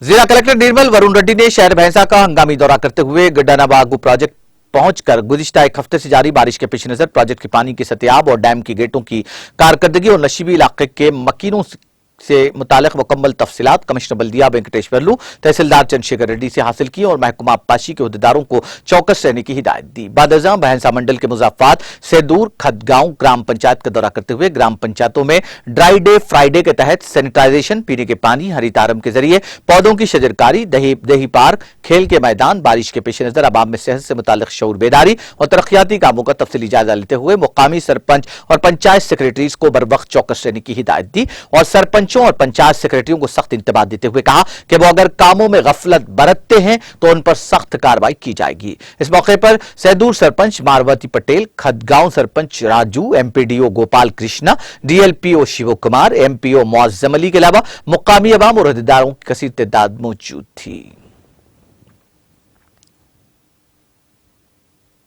जिला कलेक्टर निर्मल वरुण रेड्डी ने शहर भैंसा का हंगामी दौरा करते हुए गड्डानाबागू प्रोजेक्ट पहुंचकर गुज़िश्ता एक हफ्ते से जारी बारिश के पेश नजर प्रोजेक्ट के पानी की सत्याब और डैम की गेटों की कारकर्दगी और नशीबी इलाके के मकीनों से मुतालिक मुकम्मल तफसीलात कमिश्नर बल्दिया वेंकटेश्वरलू, तहसीलदार चंद्रशेखर रेड्डी से हासिल की और महकमा आबपाशी के अहदेदारों को चौकस रहने की हिदायत दी। बादजा भैंसा मंडल के मुजाफात से दूर खदगांव ग्राम पंचायत का दौरा करते हुए ग्राम पंचायतों में ड्राई डे फ्राइडे के तहत सैनिटाइजेशन, पीने के पानी, हरितारम के जरिए पौधों की शजरकारी, दही पार्क, खेल के मैदान, बारिश के पेश नजर आवाम में सेहत से मुतालिक शऊर बेदारी और तरक्याती कामों का तफसीली जायजा लेते हुए मुकामी सरपंच और पंचायत सेक्रेटरीज को बर वक्त चौकस रहने की हिदायत दी और सरपंचों और पंचायत सेक्रेटरियों को सख्त इंतबाह देते हुए कहा कि वो अगर कामों में गफलत बरतते हैं तो उन पर सख्त कार्रवाई की जाएगी। इस मौके पर सैदूर सरपंच मारवती पटेल, खदगांव सरपंच राजू, एमपीडीओ गोपाल कृष्णा, डीएलपीओ शिव कुमार, एमपीओ मुअज्जम अली के अलावा मुकामी अवाम और अहदेदारों की कसीर तादाद मौजूद थी।